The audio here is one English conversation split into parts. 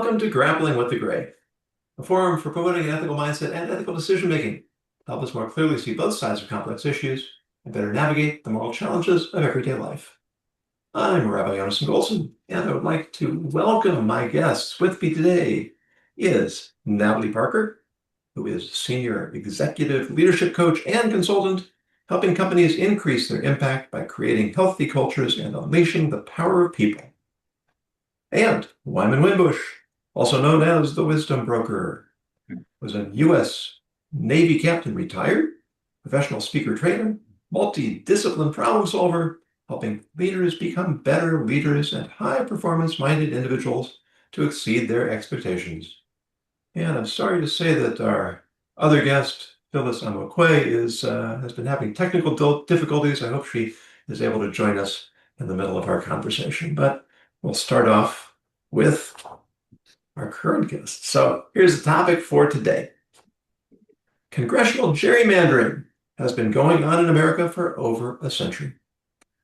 Welcome to Grappling with the Gray, a forum for promoting an ethical mindset and ethical decision-making to help us more clearly see both sides of complex issues and better navigate the moral challenges of everyday life. I'm Rabbi Yonason Golson, and I would like to welcome my guests. With me today is Natalie Parker, who is Senior Executive Leadership Coach and Consultant, helping companies increase their impact by creating healthy cultures and unleashing the power of people. And Wyman Winbush, also known as the Wisdom Broker, was a U.S. Navy captain retired, professional speaker trainer, multi-discipline problem solver, helping leaders become better leaders and high-performance-minded individuals to exceed their expectations. And I'm sorry to say that our other guest, Phyllis Amokwe, has been having technical difficulties. I hope she is able to join us in the middle of our conversation. But we'll start off with our current guest. So here's the topic for today. Congressional gerrymandering has been going on in America for over a century.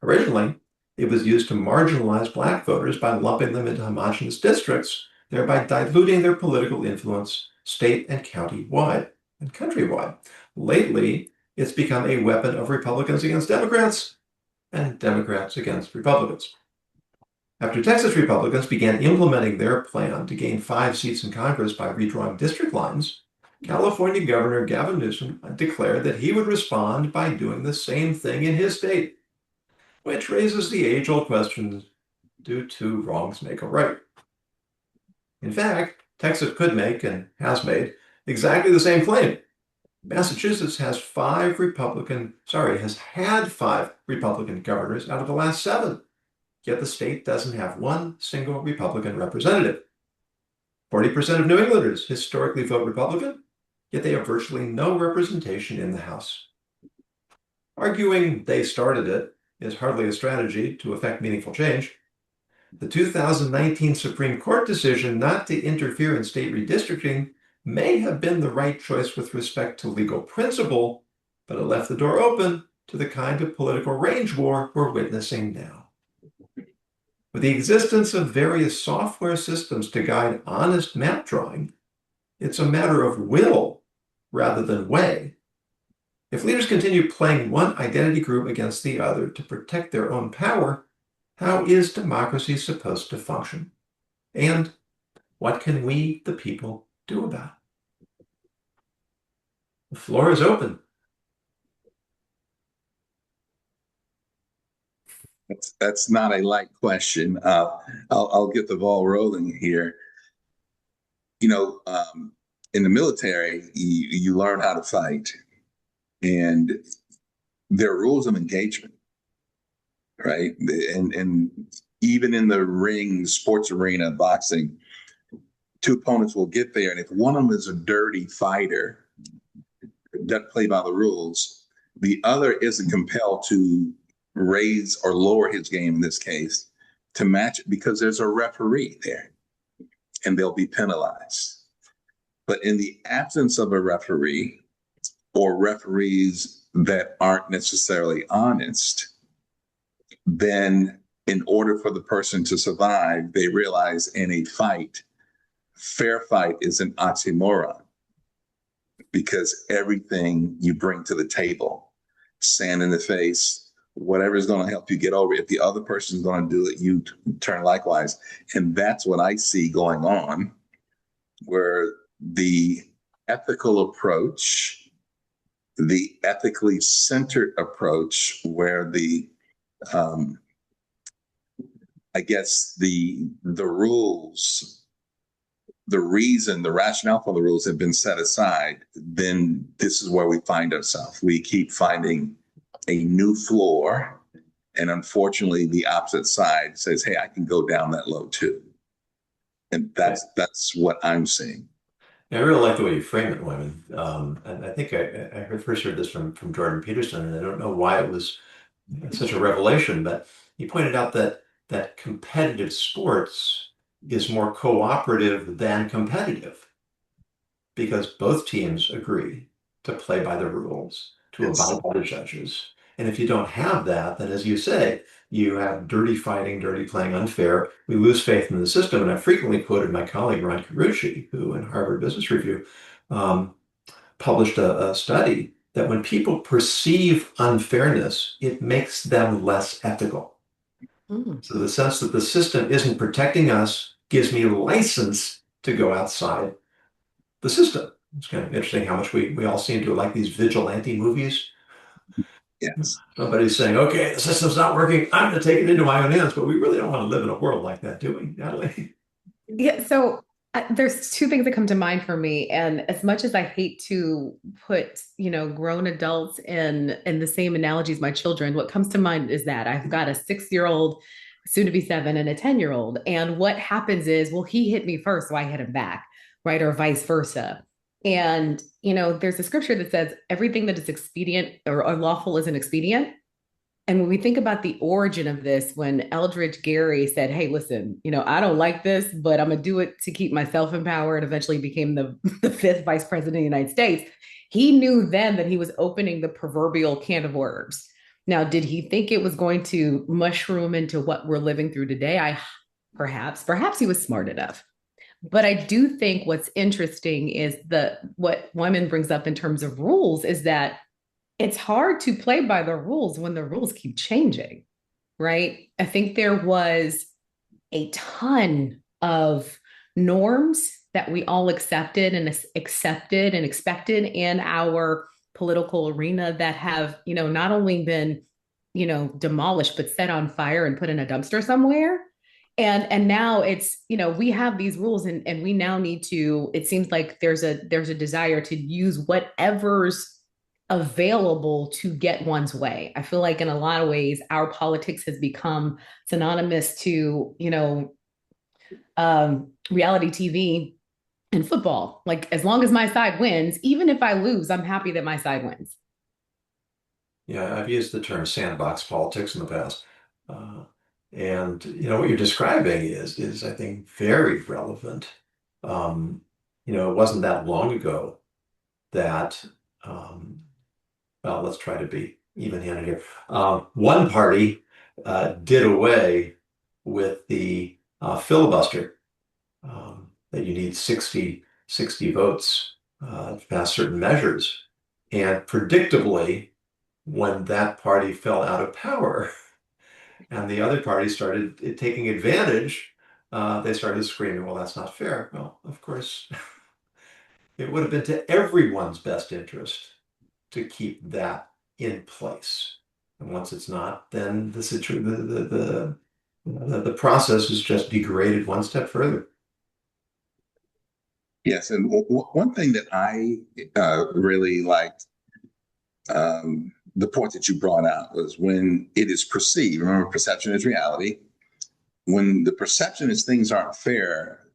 Originally, it was used to marginalize Black voters by lumping them into homogeneous districts, thereby diluting their political influence state and county-wide and countrywide. Lately, it's become a weapon of Republicans against Democrats and Democrats against Republicans. After Texas Republicans began implementing their plan to gain 5 seats in Congress by redrawing district lines, California Governor Gavin Newsom declared that he would respond by doing the same thing in his state, which raises the age-old question, do two wrongs make a right? In fact, Texas could make, and has made, exactly the same claim. Massachusetts has had 5 Republican governors out of the last 7. Yet the state doesn't have one single Republican representative. 40% of New Englanders historically vote Republican, yet they have virtually no representation in the House. Arguing they started it is hardly a strategy to effect meaningful change. The 2019 Supreme Court decision not to interfere in state redistricting may have been the right choice with respect to legal principle, but it left the door open to the kind of political range war we're witnessing now. With the existence of various software systems to guide honest map drawing, it's a matter of will rather than way. If leaders continue playing one identity group against the other to protect their own power, how is democracy supposed to function? And what can we, the people, do about it? The floor is open. That's not a light question. I'll get the ball rolling here. You know, in the military, you learn how to fight, and there are rules of engagement, right? And even in the ring, sports arena, boxing, 2 opponents will get there, and if one of them is a dirty fighter, doesn't play by the rules, the other isn't compelled to raise or lower his game in this case to match it because there's a referee there and they'll be penalized. But in the absence of a referee or referees that aren't necessarily honest, then in order for the person to survive, they realize in a fight, fair fight is an oxymoron because everything you bring to the table, sand in the face, whatever is going to help you get over it. If the other person is going to do it, you turn likewise. And that's what I see going on, where the ethical approach, the ethically centered approach, where the rules, the reason, the rationale for the rules have been set aside, then this is where we find ourselves. We keep finding a new floor, and unfortunately the opposite side says, hey, I can go down that low too. And that's what I'm seeing. I really like the way you frame it, Wyman. And I think I first heard this from Jordan Peterson, and I don't know why it was such a revelation, but he pointed out that competitive sports is more cooperative than competitive because both teams agree to play by the rules, to abide by the judges, And if you don't have that, then as you say, you have dirty fighting, dirty playing, unfair. We lose faith in the system. And I frequently quoted my colleague, Ron Carucci, who in Harvard Business Review um, published a study that when people perceive unfairness, it makes them less ethical. Mm. So the sense that the system isn't protecting us gives me license to go outside the system. It's kind of interesting how much we all seem to like these vigilante movies. Yes. Somebody's saying, okay, the system's not working. I'm going to take it into my own hands. But we really don't want to live in a world like that, do we, Natalie? Yeah, so there's two things that come to mind for me. And as much as I hate to put, grown adults in the same analogy as my children, what comes to mind is that I've got a 6-year-old, soon to be 7, and a 10-year-old. And what happens is, well, he hit me first, so I hit him back, right? Or vice versa. And, there's a scripture that says everything that is expedient or lawful is an expedient. And when we think about the origin of this, when Eldridge Gary said, hey, listen, I don't like this, but I'm going to do it to keep myself in power, and eventually became the 5th vice president of the United States, he knew then that he was opening the proverbial can of worms. Now, did he think it was going to mushroom into what we're living through today? Perhaps he was smart enough. But I do think what's interesting is what Wyman brings up in terms of rules is that it's hard to play by the rules when the rules keep changing, right? I think there was a ton of norms that we all accepted and expected in our political arena that have, not only been, demolished, but set on fire and put in a dumpster somewhere. And now it's, we have these rules and we now need to, it seems like there's a desire to use whatever's available to get one's way. I feel like in a lot of ways, our politics has become synonymous to, reality TV and football. Like, as long as my side wins, even if I lose, I'm happy that my side wins. Yeah, I've used the term sandbox politics in the past. And what you're describing is I think very relevant. It wasn't that long ago that well, let's try to be even-handed here. One party did away with the filibuster, that you need 60 votes to pass certain measures. And predictably, when that party fell out of power and the other party started taking advantage, they started screaming, well, that's not fair. Well, of course, it would have been to everyone's best interest to keep that in place. And once it's not, then the process is just degraded one step further. Yes, and one thing that I really liked, the point that you brought out was when it is perceived. Remember, perception is reality. When the perception is things aren't fair,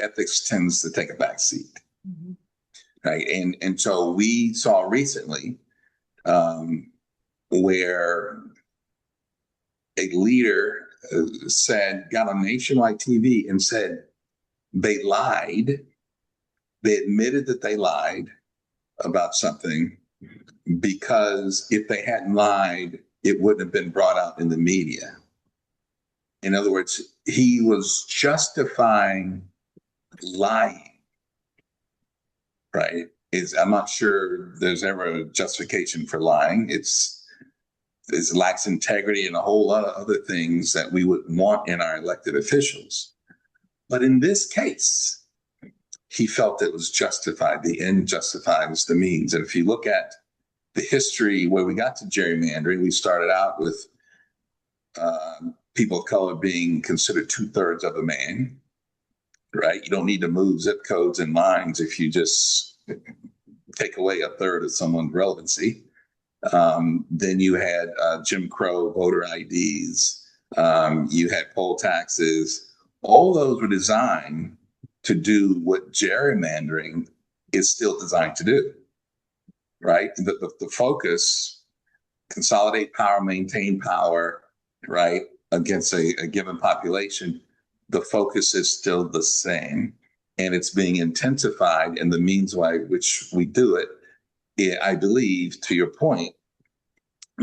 ethics tends to take a back seat. Mm-hmm. Right. And so we saw recently where a leader got on nationwide TV and said they lied. They admitted that they lied about something because if they hadn't lied, it wouldn't have been brought out in the media. In other words, he was justifying lying. Right. I'm not sure there's ever a justification for lying. It lacks integrity and a whole lot of other things that we would want in our elected officials. But in this case, he felt it was justified. The end justifies the means. And if you look at the history where we got to gerrymandering, we started out with people of color being considered 2/3 of a man. Right? You don't need to move zip codes and lines if you just take away 1/3 of someone's relevancy. Then you had Jim Crow voter IDs. You had poll taxes. All those were designed to do what gerrymandering is still designed to do. Right? The focus, consolidate power, maintain power, right, against a given population. The focus is still the same, and it's being intensified in the means by which we do it. I believe, to your point,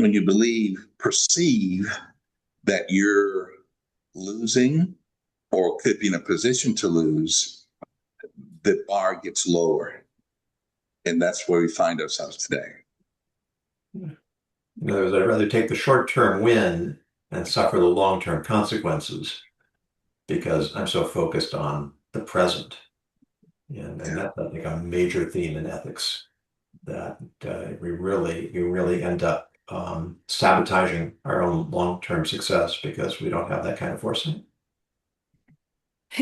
when you perceive that you're losing or could be in a position to lose, the bar gets lower. And that's where we find ourselves today. In other words, I'd rather take the short-term win and suffer the long-term consequences because I'm so focused on the present. And that's, I think, a major theme in ethics that we really end up sabotaging our own long-term success because we don't have that kind of foresight.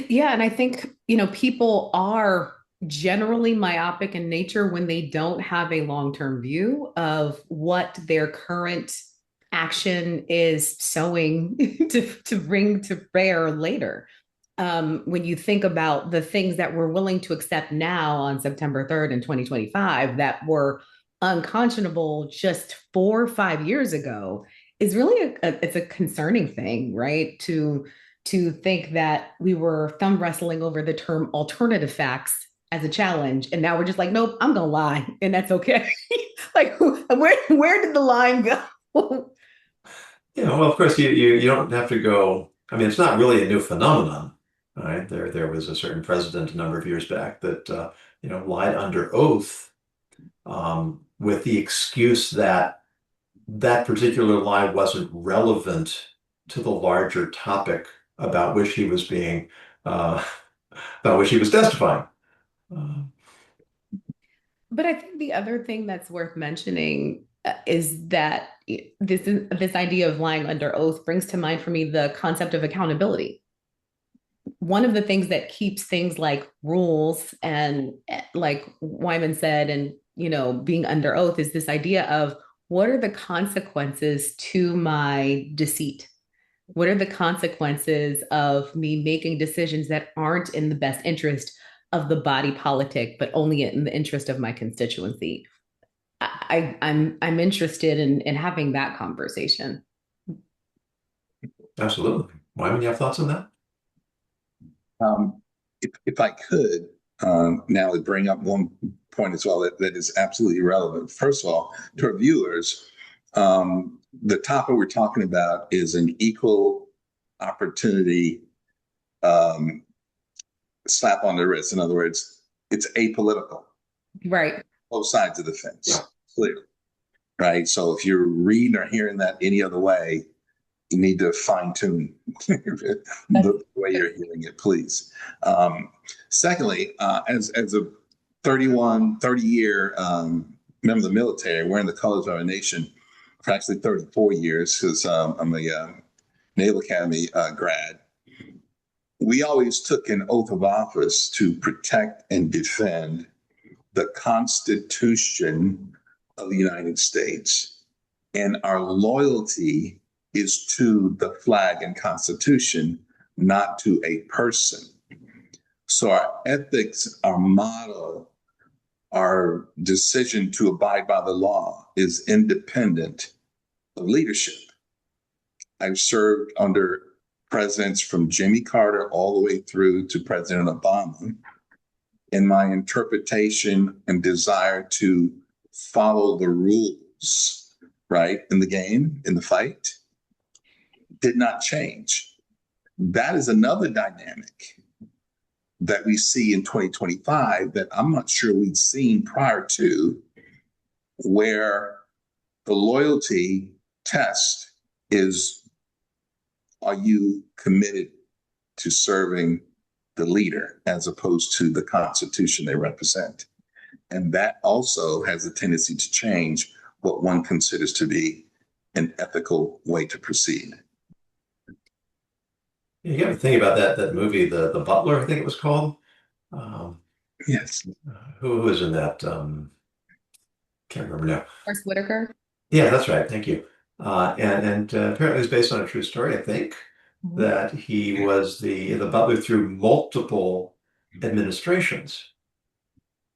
Yeah, and I think, people are generally myopic in nature when they don't have a long-term view of what their current action is sowing to bring to bear later. When you think about the things that we're willing to accept now on September 3rd in 2025 that were unconscionable just 4 or 5 years ago, is really it's a concerning thing, right? To think that we were thumb wrestling over the term alternative facts as a challenge, and now we're just like, nope, I'm gonna lie, and that's okay. Like, where did the line go? Yeah, well, of course, you don't have to go. I mean, it's not really a new phenomenon, right? There was a certain president a number of years back that lied under oath with the excuse that that particular lie wasn't relevant to the larger topic about which he was being about which he was testifying. But I think the other thing that's worth mentioning is that this idea of lying under oath brings to mind for me the concept of accountability. One of the things that keeps things like rules and like Wyman said, and being under oath is this idea of what are the consequences to my deceit? What are the consequences of me making decisions that aren't in the best interest of the body politic, but only in the interest of my constituency? I'm interested in having that conversation. Absolutely. Wyman, you have thoughts on that? If I could, now bring up one point as well that is absolutely relevant. First of all, to our viewers, the topic we're talking about is an equal opportunity slap on the wrist. In other words, it's apolitical. Right. Both sides of the fence, clearly. Right. So if you're reading or hearing that any other way, you need to fine tune the way you're hearing it, please. Secondly, as a 30-year member of the military, wearing the colors of our nation for actually 34 years, because I'm a Naval Academy grad, we always took an oath of office to protect and defend the Constitution of the United States. And our loyalty is to the flag and Constitution, not to a person. So our ethics, our motto, our decision to abide by the law is independent of leadership. I've served under presidents from Jimmy Carter all the way through to President Obama. And my interpretation and desire to follow the rules, right, in the game, in the fight, did not change. That is another dynamic that we see in 2025 that I'm not sure we'd seen prior to, where the loyalty test is, are you committed to serving the leader as opposed to the Constitution they represent? And that also has a tendency to change what one considers to be an ethical way to proceed. You got to think about that movie, the Butler, I think it was called. Yes. Who was in that? Can't remember now. Forest Whitaker. Yeah, that's right. Thank you. And apparently it's based on a true story, I think, that he was the butler through multiple administrations.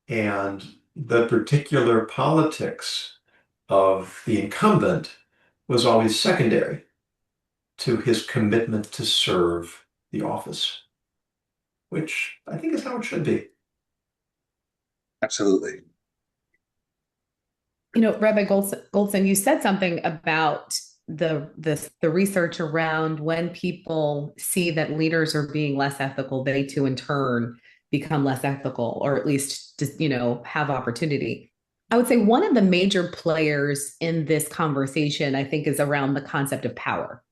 And the particular politics of the incumbent was always secondary to his commitment to serve the office, which I think is how it should be. Absolutely. Rabbi Goldson, you said something about the research around when people see that leaders are being less ethical, they too in turn become less ethical, or at least just, have opportunity. I would say one of the major players in this conversation, I think, is around the concept of power.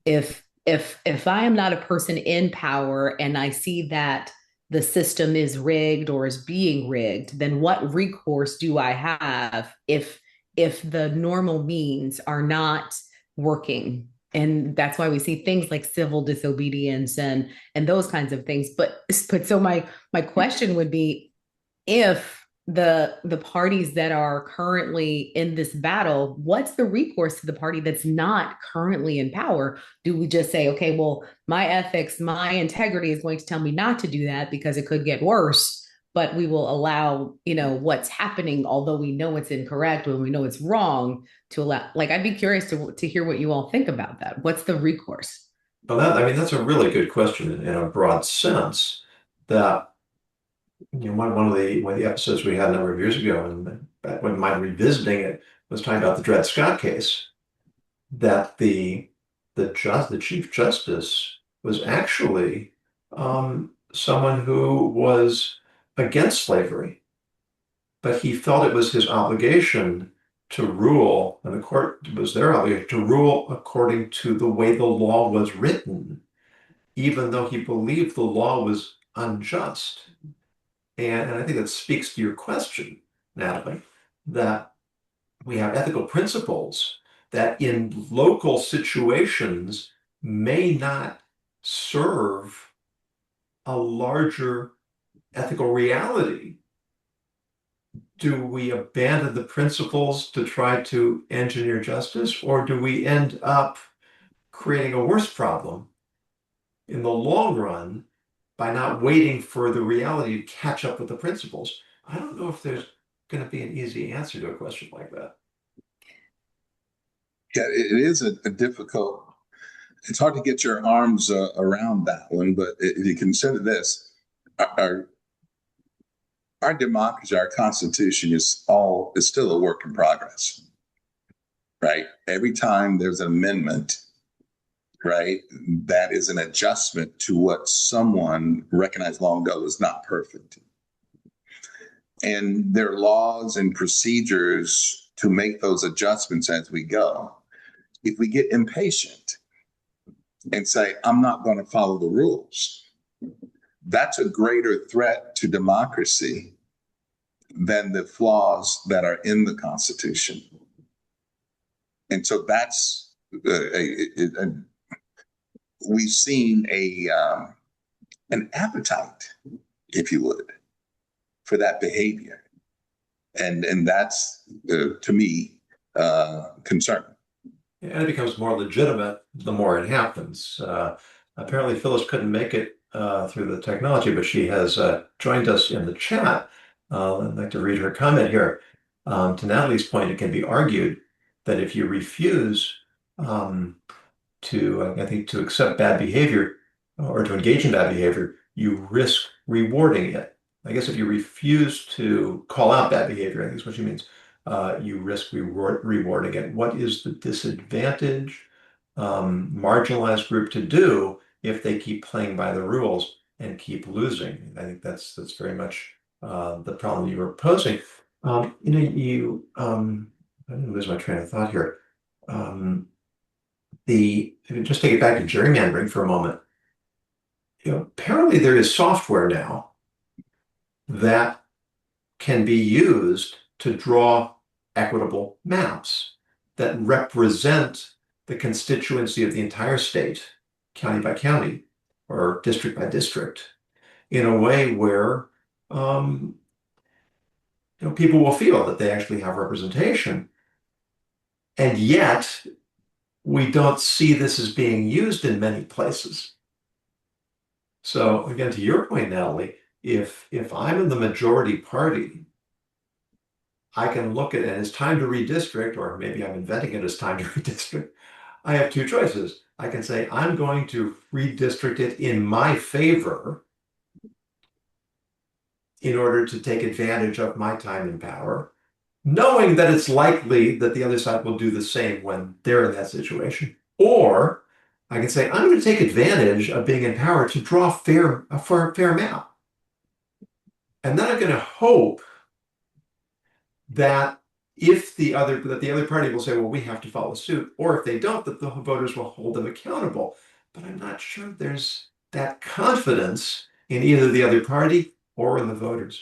If I am not a person in power and I see that the system is rigged or is being rigged, then what recourse do I have if the normal means are not working? And that's why we see things like civil disobedience and those kinds of things. But so my question would be, if the parties that are currently in this battle, what's the recourse to the party that's not currently in power? Do we just say, okay, well, my ethics, my integrity is going to tell me not to do that because it could get worse, but we will allow, what's happening, although we know it's incorrect, when we know it's wrong, to allow, like, I'd be curious to hear what you all think about that. What's the recourse? Well, that's a really good question in a broad sense. That one of the episodes we had a number of years ago, and back when my revisiting it was talking about the Dred Scott case, that the Chief Justice was actually someone who was against slavery, but he felt it was his obligation to rule, and the court was their obligation to rule according to the way the law was written, even though he believed the law was unjust. And I think that speaks to your question, Natalie, that we have ethical principles that in local situations may not serve a larger ethical reality. Do we abandon the principles to try to engineer justice, or do we end up creating a worse problem in the long run by not waiting for the reality to catch up with the principles? I don't know if there's going to be an easy answer to a question like that. Yeah, it is a difficult. It's hard to get your arms around that one, but if you consider this, our democracy, our Constitution is still a work in progress, right? Every time there's an amendment, right, that is an adjustment to what someone recognized long ago was not perfect. And there are laws and procedures to make those adjustments as we go. If we get impatient and say, I'm not going to follow the rules, that's a greater threat to democracy than the flaws that are in the Constitution. And so that's, we've seen an appetite, if you would, for that behavior. And that's, to me, concerning. And it becomes more legitimate the more it happens. Apparently, Phyllis couldn't make it through the technology, but she has joined us in the chat. I'd like to read her comment here. To Natalie's point, it can be argued that if you refuse to accept bad behavior or to engage in bad behavior, you risk rewarding it. I guess if you refuse to call out bad behavior, I think is what she means, you risk rewarding it. What is the disadvantage marginalized group to do if they keep playing by the rules and keep losing? I think that's very much the problem you were posing. I didn't lose my train of thought here. Just take it back to gerrymandering for a moment. Apparently there is software now that can be used to draw equitable maps that represent the constituency of the entire state, county by county or district by district, in a way where people will feel that they actually have representation. And yet, we don't see this as being used in many places. So again, to your point, Natalie, if I'm in the majority party, I can look at it and it's time to redistrict, or maybe I'm inventing it as time to redistrict. I have two choices. I can say, I'm going to redistrict it in my favor in order to take advantage of my time in power. knowing that it's likely that the other side will do the same when they're in that situation. Or I can say, I'm going to take advantage of being in power to draw a fair map. And then I'm going to hope that the other party will say, well, we have to follow suit, or if they don't, that the voters will hold them accountable. But I'm not sure there's that confidence in either the other party or in the voters.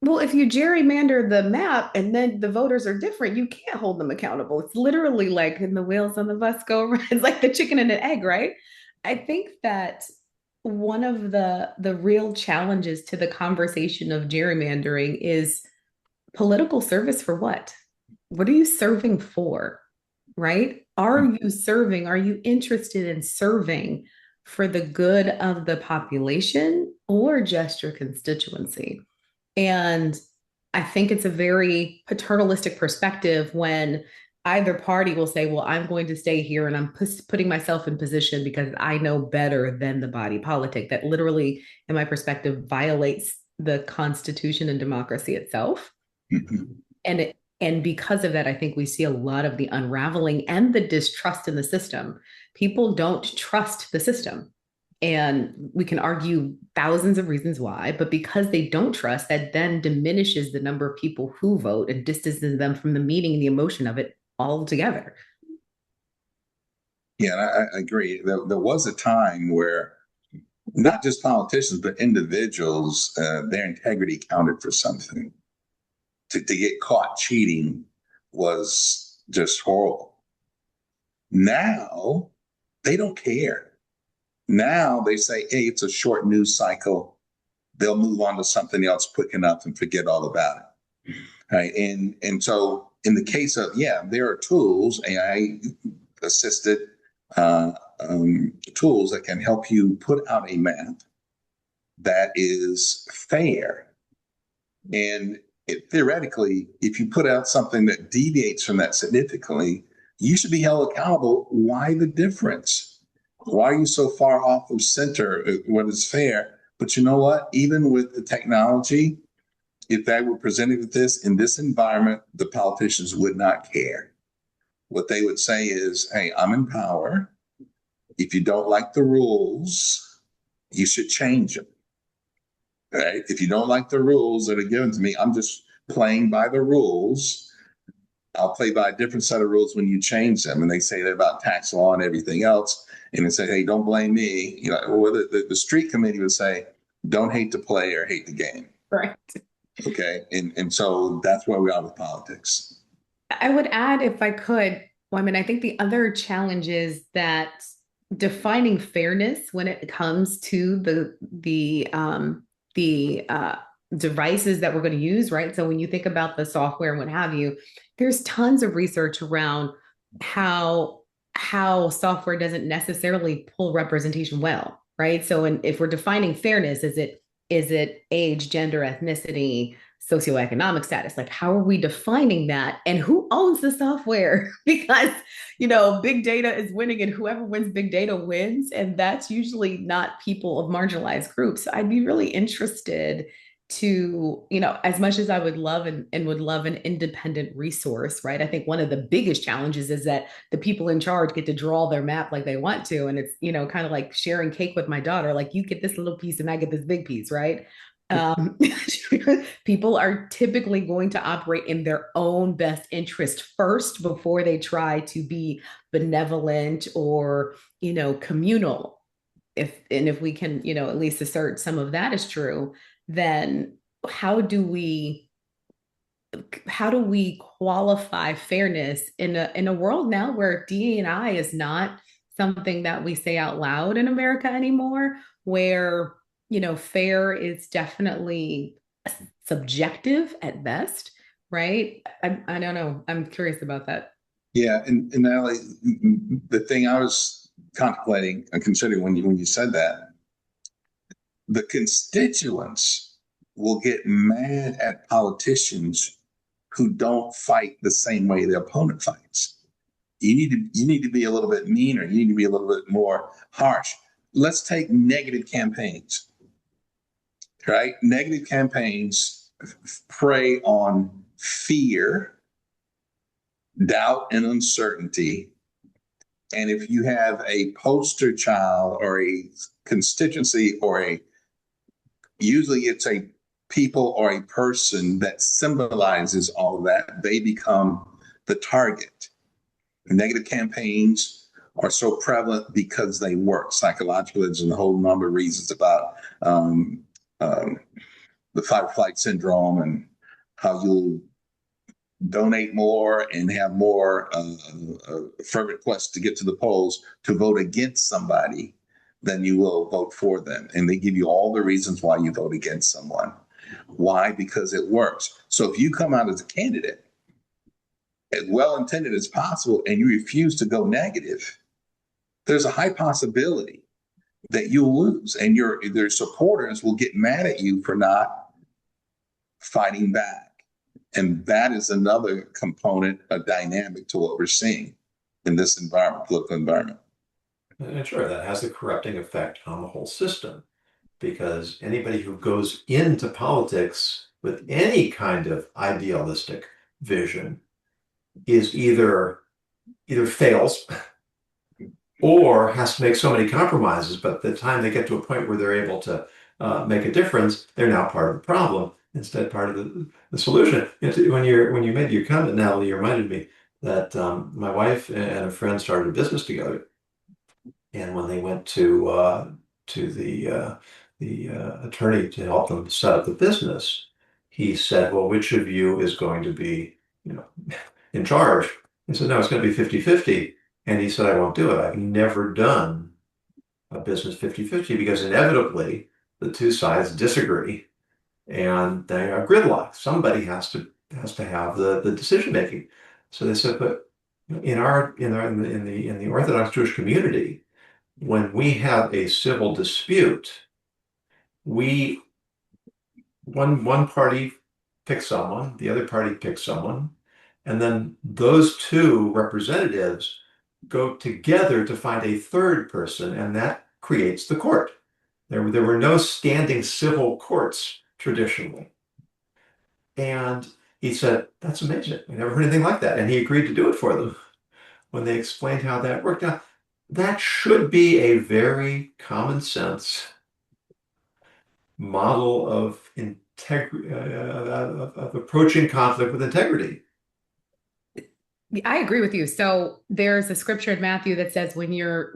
Well, if you gerrymander the map and then the voters are different, you can't hold them accountable. It's literally like in the wheels on the bus go around. It's like the chicken and an egg, right? I think that one of the real challenges to the conversation of gerrymandering is political service for what? What are you serving for? Right? Are you interested in serving for the good of the population or just your constituency? And I think it's a very paternalistic perspective when either party will say, well, I'm going to stay here and I'm putting myself in position because I know better than the body politic. That literally, in my perspective, violates the Constitution and democracy itself. And because of that, I think we see a lot of the unraveling and the distrust in the system. People don't trust the system. And we can argue thousands of reasons why, but because they don't trust, that then diminishes the number of people who vote and distances them from the meaning and the emotion of it altogether. Yeah, I agree. There was a time where not just politicians, but individuals, their integrity counted for something. To get caught cheating was just horrible. Now they don't care. Now they say, hey, it's a short news cycle. They'll move on to something else quick enough and forget all about it. Right. And so in the case of, there are tools, AI assisted tools that can help you put out a map that is fair. And theoretically, if you put out something that deviates from that significantly, you should be held accountable. Why the difference? Why are you so far off of center when it's fair? But you know what? Even with the technology, if they were presented with this in this environment, the politicians would not care. What they would say is, hey, I'm in power. If you don't like the rules, you should change them. Right? If you don't like the rules that are given to me, I'm just playing by the rules. I'll play by a different set of rules when you change them. And they say that about tax law and everything else. And they say, hey, don't blame me. You know, or the street committee would say, don't hate the play or hate the game. Right. Okay. And so that's where we are with politics. I would add, if I could, Wyman, I think the other challenge is that defining fairness when it comes to the devices that we're going to use, right? So when you think about the software and what have you, there's tons of research around how software doesn't necessarily pull representation well, right? So if we're defining fairness, is it age, gender, ethnicity, socioeconomic status? Like, how are we defining that? And who owns the software? Because, big data is winning, and whoever wins big data wins. And that's usually not people of marginalized groups. So I'd be really interested to, as much as I would love and would love an independent resource, right? I think one of the biggest challenges is that the people in charge get to draw their map like they want to. And it's, kind of like sharing cake with my daughter, like you get this little piece and I get this big piece, right? People are typically going to operate in their own best interest first before they try to be benevolent or, communal. If we can, at least assert some of that is true, then how do we qualify fairness in a world now where DE&I is not something that we say out loud in America anymore, where fair is definitely subjective at best, right? I don't know. I'm curious about that. Yeah, and Natalie, the thing I was contemplating and considering when you said that, the constituents will get mad at politicians who don't fight the same way the opponent fights. You need to be a little bit meaner. You need to be a little bit more harsh. Let's take negative campaigns, right? Negative campaigns prey on fear, doubt, and uncertainty. And if you have a poster child or a constituency usually it's a people or a person that symbolizes all of that, they become the target. Negative campaigns are so prevalent because they work. Psychologically, there's a whole number of reasons about the fight or flight syndrome and how you'll donate more and have more fervent quest to get to the polls to vote against somebody than you will vote for them. And they give you all the reasons why you vote against someone. Why? Because it works. So if you come out as a candidate, as well-intended as possible, and you refuse to go negative, there's a high possibility that you'll lose. And their supporters will get mad at you for not fighting back. And that is another component, a dynamic to what we're seeing in this environment, political environment. And sure, that has a corrupting effect on the whole system, because anybody who goes into politics with any kind of idealistic vision is either fails or has to make so many compromises, but the time they get to a point where they're able to make a difference, they're now part of the problem instead part of the solution. When you made your comment, Natalie, you reminded me that my wife and a friend started a business together, and when they went to the attorney to help them set up the business, he said, "Well, which of you is going to be, in charge?" He said, "No, it's going to be 50-50." And he said, "I won't do it. I've never done a business 50-50 because inevitably the two sides disagree and they are gridlocked. Somebody has to have the decision making." So they said, "But in the Orthodox Jewish community, when we have a civil dispute, one party picks someone, the other party picks someone, and then those two representatives go together to find a third person, and that creates the court. There were no standing civil courts traditionally." And he said, "That's amazing. I never heard anything like that." And he agreed to do it for them when they explained how that worked. Now, that should be a very common sense model of of approaching conflict with integrity. I agree with you. So there's a scripture in Matthew that says when your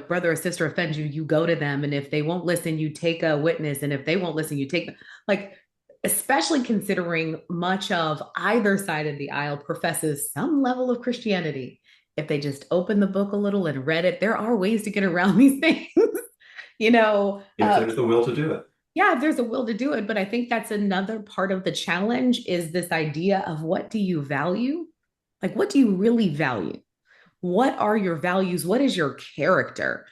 brother or sister offends you, you go to them, and if they won't listen, you take a witness, and if they won't listen, you take especially considering much of either side of the aisle professes some level of Christianity. If they just open the book a little and read it, there are ways to get around these things. If there's the will to do it. Yeah, there's a will to do it. But I think that's another part of the challenge is this idea of what do you value? Like, what do you really value? What are your values? What is your character?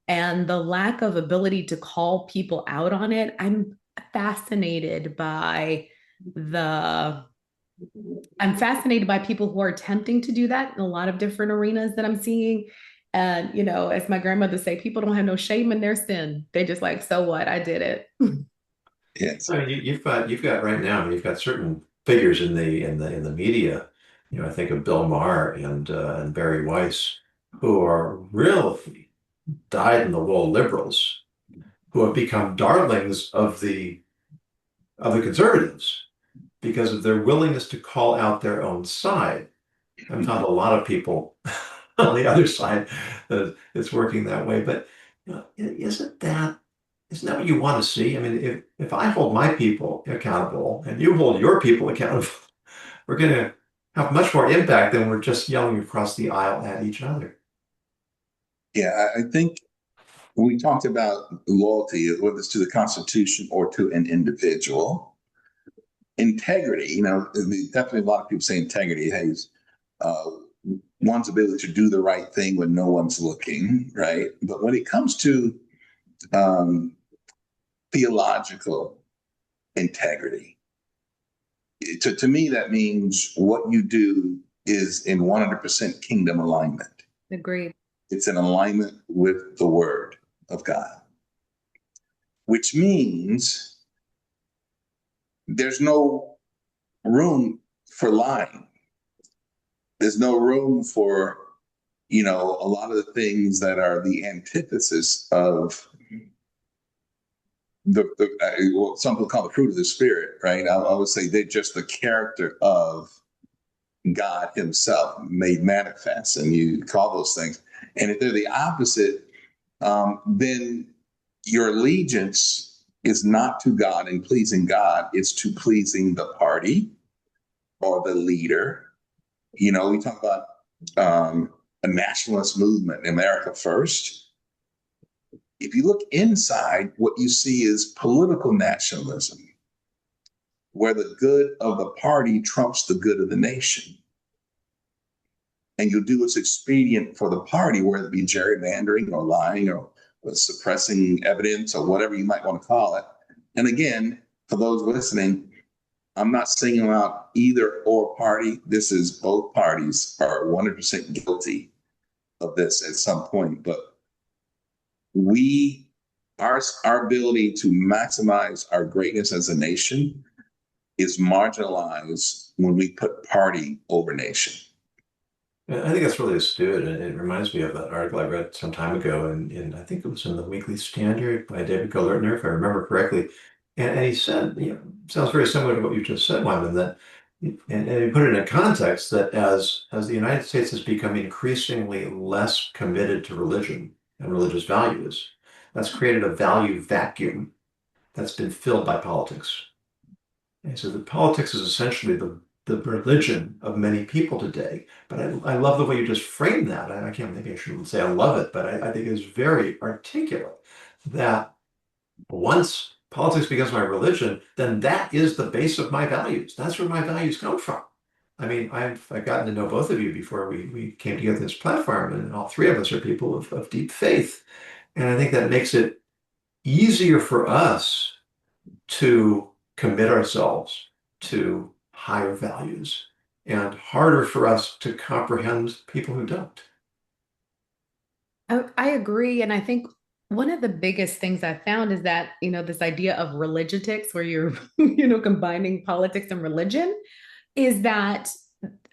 And the lack of ability to call people out on it, I'm fascinated by people who are attempting to do that in a lot of different arenas that I'm seeing. And, as my grandmother say, people don't have no shame in their sin. They're just like, so what? I did it. Yes. I mean, you've got right now, you've got certain figures in the media. I think of Bill Maher and Barry Weiss, who are really dyed-in-the-wool liberals who have become darlings of the conservatives because of their willingness to call out their own side. I've found a lot of people on the other side that it's working that way. But isn't that what you want to see? I mean, if I hold my people accountable and you hold your people accountable, we're going to have much more impact than we're just yelling across the aisle at each other. Yeah, I think when we talked about loyalty, whether it's to the Constitution or to an individual, integrity, definitely a lot of people say integrity has one's ability to do the right thing when no one's looking, right? But when it comes to theological integrity, to me, that means what you do is in 100% kingdom alignment. Agreed. It's in alignment with the word of God, which means there's no room for lying. There's no room for, a lot of the things that are the antithesis of what some people call the fruit of the spirit, right? I would say they're just the character of God himself made manifest, and you call those things. And if they're the opposite, then your allegiance is not to God and pleasing God, it's to pleasing the party or the leader. We talk about a nationalist movement, America First. If you look inside, what you see is political nationalism, where the good of the party trumps the good of the nation. And you'll do what's expedient for the party, whether it be gerrymandering or lying or suppressing evidence or whatever you might want to call it. And again, for those listening, I'm not singling out either or party. This is both parties are 100% guilty of this at some point. But our ability to maximize our greatness as a nation is marginalized when we put party over nation. I think that's really astute, and it reminds me of that article I read some time ago, and I think it was in the Weekly Standard by David Golertner, if I remember correctly. And he said, sounds very similar to what you just said, Wyman, that, and he put it in a context that as the United States has become increasingly less committed to religion and religious values, that's created a value vacuum that's been filled by politics. And so the politics is essentially the religion of many people today. But I love the way you just framed that. I can't, maybe I shouldn't say I love it, but I think it's very articulate that once politics becomes my religion, then that is the base of my values. That's where my values come from. I mean, I've gotten to know both of you before we came together this platform, and all three of us are people of deep faith. And I think that makes it easier for us to commit ourselves to higher values and harder for us to comprehend people who don't. I agree. And I think one of the biggest things I found is that, this idea of religietics, where you're, combining politics and religion, is that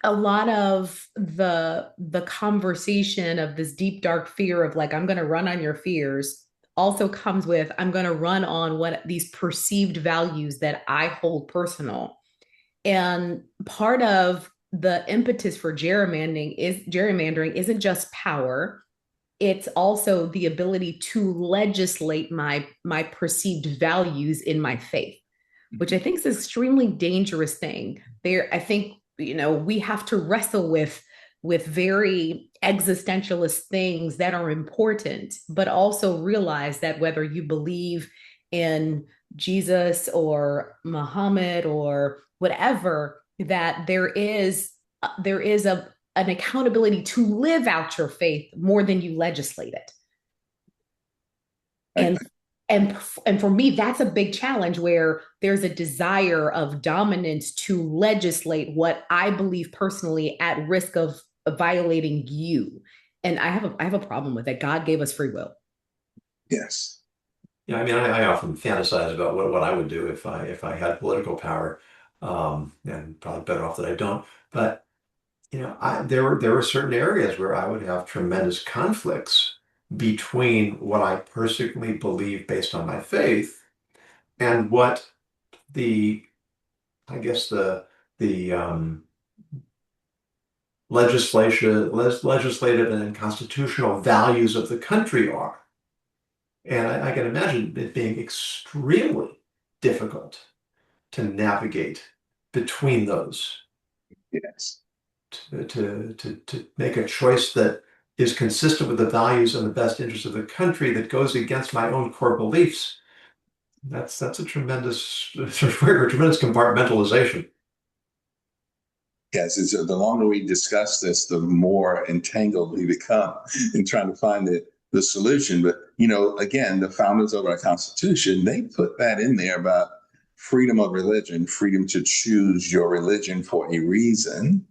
a lot of the conversation of this deep, dark fear of like, I'm going to run on your fears also comes with, I'm going to run on what these perceived values that I hold personal. And part of the impetus for gerrymandering isn't just power. It's also the ability to legislate my perceived values in my faith, which I think is an extremely dangerous thing. I think, we have to wrestle with very existentialist things that are important, but also realize that whether you believe in Jesus or Muhammad or whatever, that there is an accountability to live out your faith more than you legislate it. And for me, that's a big challenge, where there's a desire of dominance to legislate what I believe personally at risk of violating you. And I have a problem with it. God gave us free will. Yes. Yeah, I mean, I often fantasize about what I would do if I had political power, and probably better off that I don't. But there were certain areas where I would have tremendous conflicts between what I personally believe based on my faith and what I guess the legislative and constitutional values of the country are. And I can imagine it being extremely difficult to navigate between those. Yes. To make a choice that is consistent with the values and the best interest of the country, that goes against my own core beliefs. That's a tremendous compartmentalization. Yes, the longer we discuss this, the more entangled we become in trying to find the solution. But, again, the founders of our Constitution, they put that in there about freedom of religion, freedom to choose your religion for a reason,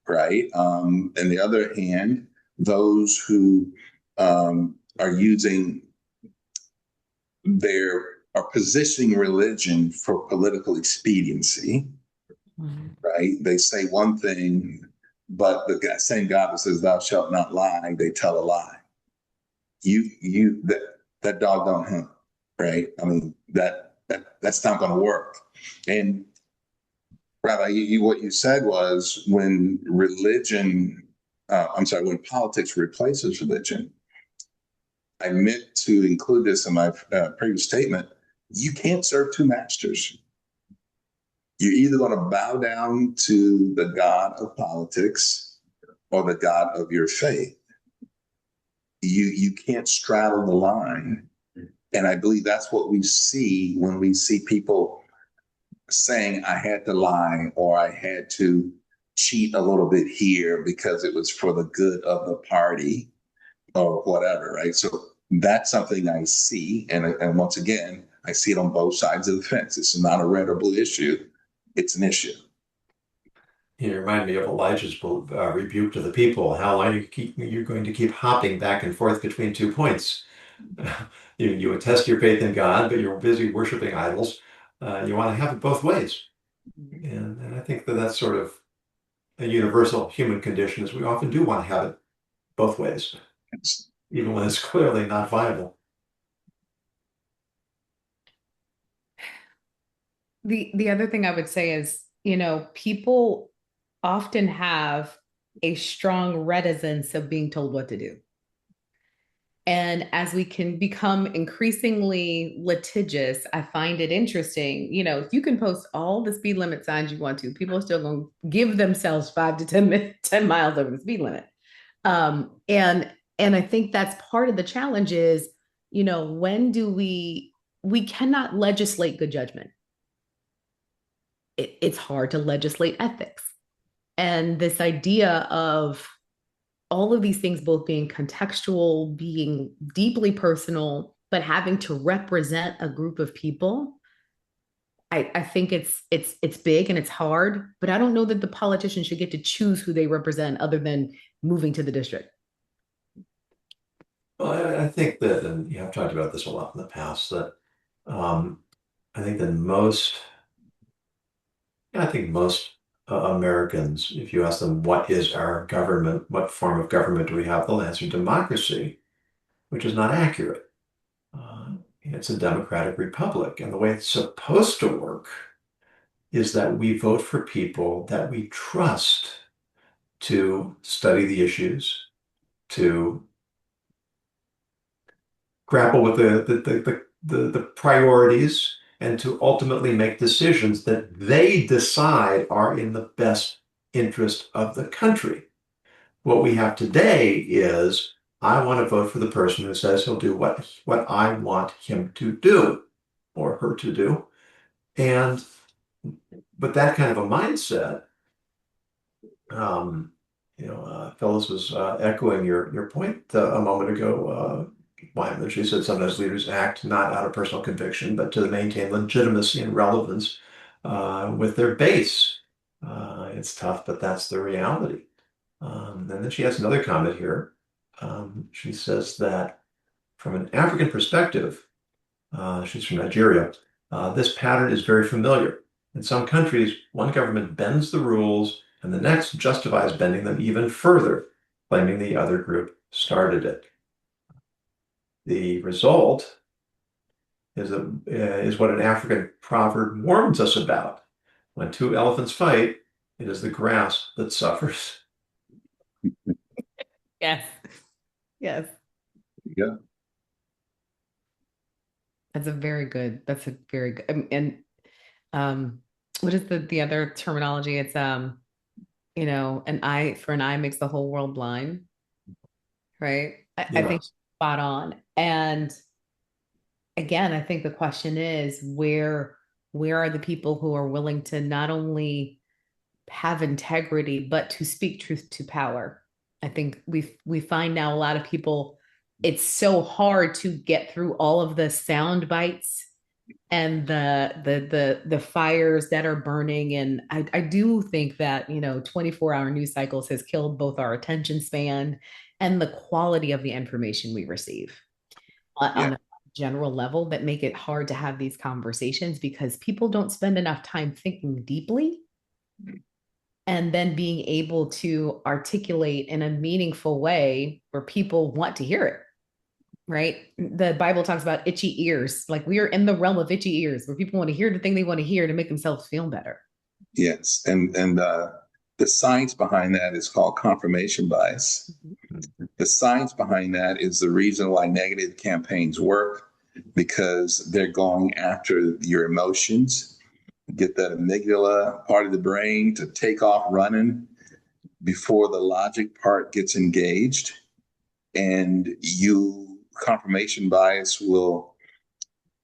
right? On the other hand, those who are using their are positioning religion for political expediency, right? They say one thing, but the same God that says thou shalt not lie, they tell a lie. That dog don't hunt, right? I mean, that's not going to work. And Rabbi, what you said was when when politics replaces religion, I meant to include this in my previous statement. You can't serve two masters. You're either going to bow down to the God of politics or the God of your faith. You can't straddle the line. And I believe that's what we see when we see people saying, I had to lie or I had to cheat a little bit here because it was for the good of the party or whatever, right? So that's something I see. And once again, I see it on both sides of the fence. It's not a red or blue issue. It's an issue. You remind me of Elijah's rebuke to the people. How long you're going to keep hopping back and forth between 2 points? You attest your faith in God, but you're busy worshiping idols. You want to have it both ways. And I think that's sort of a universal human condition, is we often do want to have it both ways, even when it's clearly not viable. The other thing I would say is, people often have a strong reticence of being told what to do. And as we can become increasingly litigious, I find it interesting. You can post all the speed limit signs you want to. People are still going to give themselves 5 to 10 miles over the speed limit. And I think that's part of the challenge is, when do we cannot legislate good judgment. It's hard to legislate ethics. And this idea of all of these things both being contextual, being deeply personal, but having to represent a group of people, I think it's big and it's hard, but I don't know that the politicians should get to choose who they represent other than moving to the district. Well, I think that, and I've talked about this a lot in the past, that I think that most Americans, if you ask them, what is our government? What form of government do we have? They'll answer democracy, which is not accurate. It's a democratic republic. And the way it's supposed to work is that we vote for people that we trust to study the issues, to grapple with the priorities, and to ultimately make decisions that they decide are in the best interest of the country. What we have today is, I want to vote for the person who says he'll do what I want him to do or her to do. But that kind of a mindset, Phyllis was echoing your point a moment ago, Wyman. She said sometimes leaders act not out of personal conviction, but to maintain legitimacy and relevance with their base. It's tough, but that's the reality. And then she has another comment here. She says that from an African perspective, she's from Nigeria, this pattern is very familiar. In some countries, one government bends the rules and the next justifies bending them even further, claiming the other group started it. The result is what an African proverb warns us about. When 2 elephants fight, it is the grass that suffers. Yes. Yes. Yeah. That's a very good. And what is the other terminology? It's an eye makes the whole world blind. Right? I think spot on. And again, I think the question is, where are the people who are willing to not only have integrity, but to speak truth to power? I think we find now a lot of people, it's so hard to get through all of the sound bites and the fires that are burning. And I do think that 24-hour news cycles has killed both our attention span and the quality of the information we receive on a general level that make it hard to have these conversations because people don't spend enough time thinking deeply and then being able to articulate in a meaningful way where people want to hear it. Right? The Bible talks about itchy ears. Like we are in the realm of itchy ears where people want to hear the thing they want to hear to make themselves feel better. Yes, and the science behind that is called confirmation bias. Mm-hmm. The science behind that is the reason why negative campaigns work, because they're going after your emotions, get that amygdala part of the brain to take off running before the logic part gets engaged. And confirmation bias will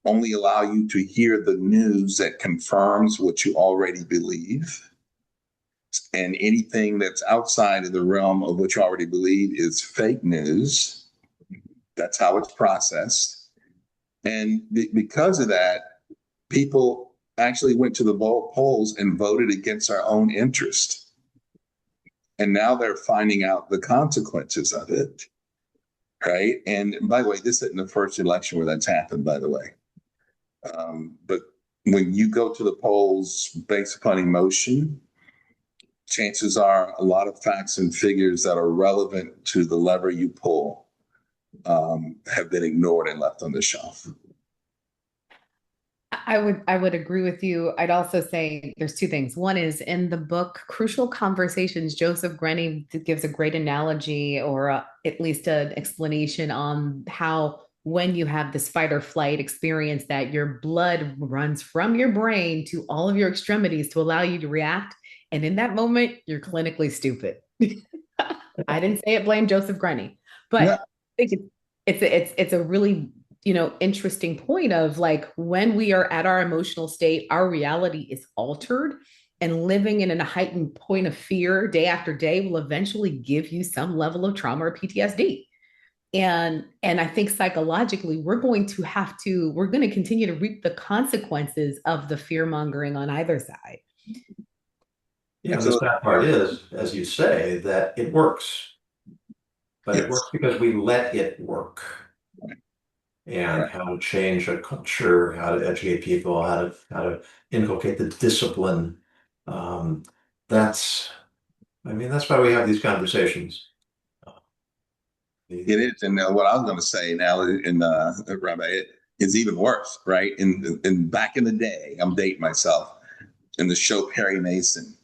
only allow you to hear the news that confirms what you already believe. And anything that's outside of the realm of what you already believe is fake news. That's how it's processed. And because of that, people actually went to the polls and voted against our own interest. And now they're finding out the consequences of it. Right. And by the way, this isn't the first election where that's happened, by the way. But when you go to the polls based upon emotion, chances are a lot of facts and figures that are relevant to the lever you pull have been ignored and left on the shelf. I would agree with you. I'd also say there's two things. One is in the book Crucial Conversations, Joseph Grenny gives a great analogy or at least an explanation on how when you have this fight or flight experience that your blood runs from your brain to all of your extremities to allow you to react. And in that moment, you're clinically stupid. I didn't say it, blame Joseph Grenny, but yeah. I think it's a really interesting point of like when we are at our emotional state, our reality is altered, and living in a heightened point of fear day after day will eventually give you some level of trauma or PTSD. And I think psychologically, we're going to continue to reap the consequences of the fear mongering on either side. Yeah, so the sad part is, as you say, that it works. But yes, it works because we let it work. And how to change a culture, how to educate people, how to inculcate the discipline. That's why we have these conversations. It is, and what I was going to say now, Rabbi, it is even worse, right? In back in the day, I'm dating myself. In the show Perry Mason,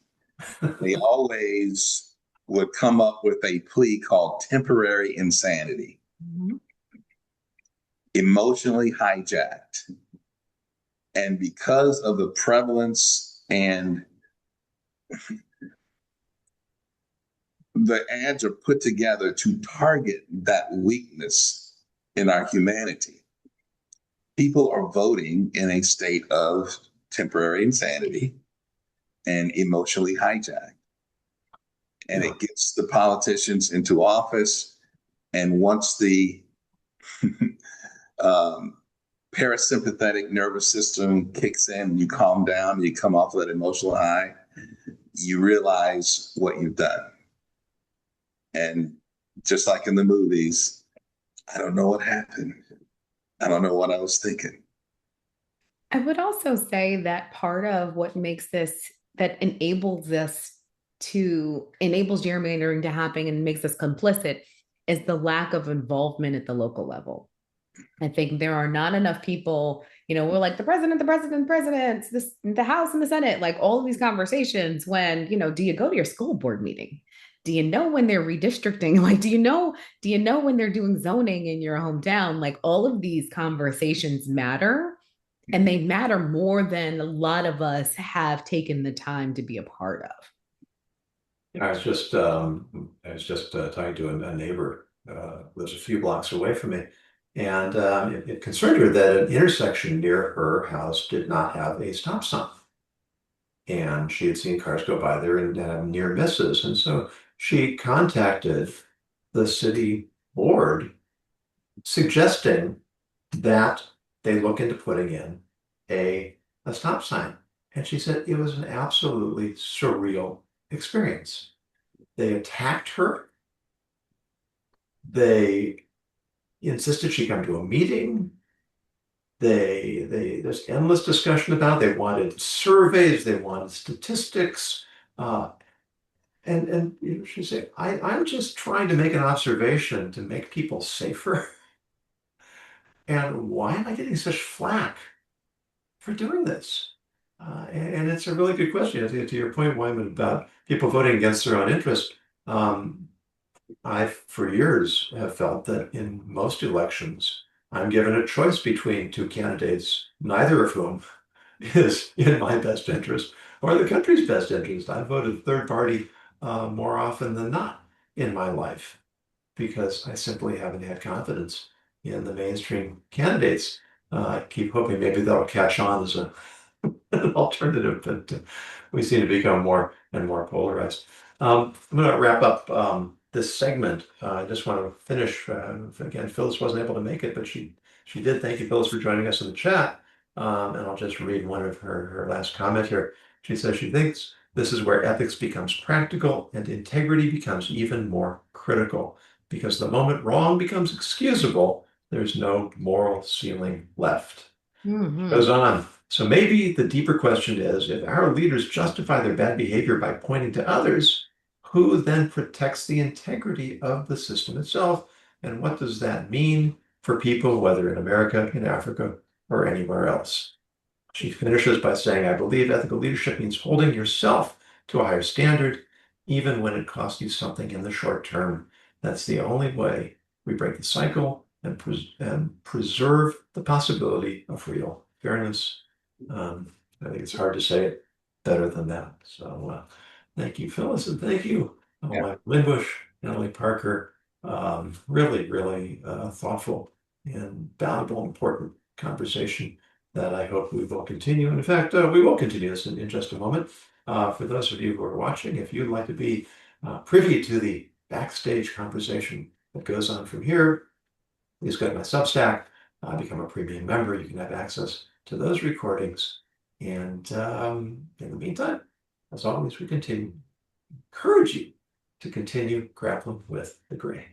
they always would come up with a plea called temporary insanity. Mm-hmm. Emotionally hijacked. And because of the prevalence and the ads are put together to target that weakness in our humanity, people are voting in a state of temporary insanity and emotionally hijacked. And it gets the politicians into office. And once the parasympathetic nervous system kicks in, you calm down, you come off of that emotional high, you realize what you've done. And just like in the movies, I don't know what happened. I don't know what I was thinking. I would also say that part of what makes this, that enables gerrymandering to happen and makes us complicit is the lack of involvement at the local level. I think there are not enough people, we're like the president, the House and the Senate, like all of these conversations when, do you go to your school board meeting? Do you know when they're redistricting? Like, do you know when they're doing zoning in your hometown? Like all of these conversations matter, and they matter more than a lot of us have taken the time to be a part of. I was just talking to a neighbor who lives a few blocks away from me. And it concerned her that an intersection near her house did not have a stop sign. And she had seen cars go by there and near misses. And so she contacted the city board suggesting that they look into putting in a stop sign. And she said it was an absolutely surreal experience. They attacked her. They insisted she come to a meeting. There's endless discussion about it. They wanted surveys, they wanted statistics. And you know, she said, I'm just trying to make an observation to make people safer. And why am I getting such flack for doing this? And it's a really good question. To your point, Wyman, about people voting against their own interest. I, for years, have felt that in most elections, I'm given a choice between two candidates, neither of whom is in my best interest or the country's best interest. I've voted third party more often than not in my life because I simply haven't had confidence in the mainstream candidates. I keep hoping maybe that'll catch on as an alternative, but we seem to become more and more polarized. I'm going to wrap up this segment. I just want to finish. Again, Phyllis wasn't able to make it, but she did. Thank you, Phyllis, for joining us in the chat. And I'll just read one of her last comment here. She says she thinks this is where ethics becomes practical and integrity becomes even more critical, because the moment wrong becomes excusable, there's no moral ceiling left. Goes on. So maybe the deeper question is, if our leaders justify their bad behavior by pointing to others, who then protects the integrity of the system itself? And what does that mean for people, whether in America, in Africa, or anywhere else? She finishes by saying, I believe ethical leadership means holding yourself to a higher standard, even when it costs you something in the short term. That's the only way we break the cycle and preserve the possibility of real fairness. I think it's hard to say it better than that. So thank you, Phyllis, and thank you, Wyman Winbush, Natalie Parker. Really, really thoughtful and valuable, important conversation that I hope we will continue. And in fact, we will continue this in just a moment. For those of you who are watching, if you'd like to be privy to the backstage conversation that goes on from here, please go to my Substack, become a premium member. You can have access to those recordings. And in the meantime, as always, we encourage you to continue grappling with the gray.